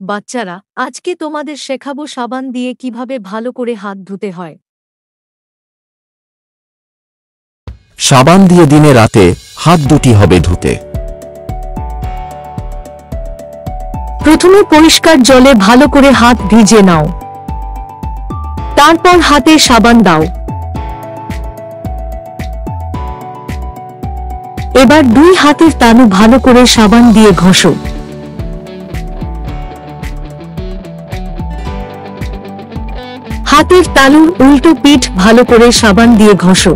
বাচ্চারা, আজকে তোমাদের শেখাবো সাবান দিয়ে কিভাবে ভালো করে হাত ধুতে হয়। সাবান দিয়ে দিনে রাতে হাত দুটি হবে ধুতে। প্রথমে পরিষ্কার জলে ভালো করে হাত ভিজে নাও, তারপর হাতে সাবান দাও। এবার দুই হাতের তালু ভালো করে সাবান দিয়ে ঘষো। হাতের তালুর উল্টো পিঠ ভালো করে সাবান দিয়ে ঘষো।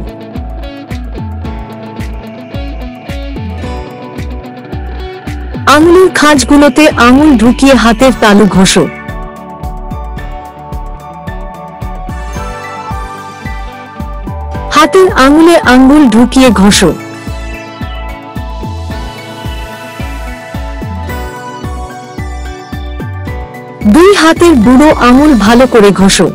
আঙুলের খাঁজগুলোতে আঙুল ঢুকিয়ে হাতের তালু ঘষো। হাতের আঙুলে আঙ্গুল ঢুকিয়ে ঘষো। দুই হাতের বুড়ো আঙুল ভালো করে ঘষো।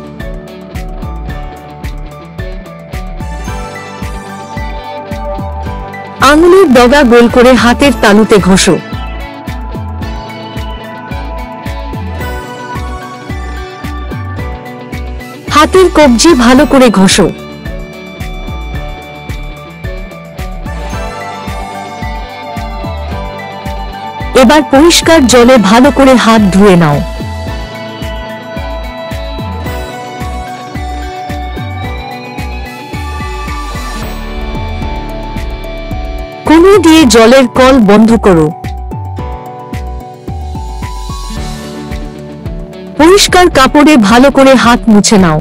আঙুলের ডগা গোল করে হাতের তালুতে ঘষো। হাতের কবজি ভালো করে ঘষো। এবার পরিষ্কার জলে ভালো করে হাত ধুয়ে নাও। কনুই দিয়ে জলের কল বন্ধ করো। পরিষ্কার কাপড়ে ভালো করে হাত মুছে নাও।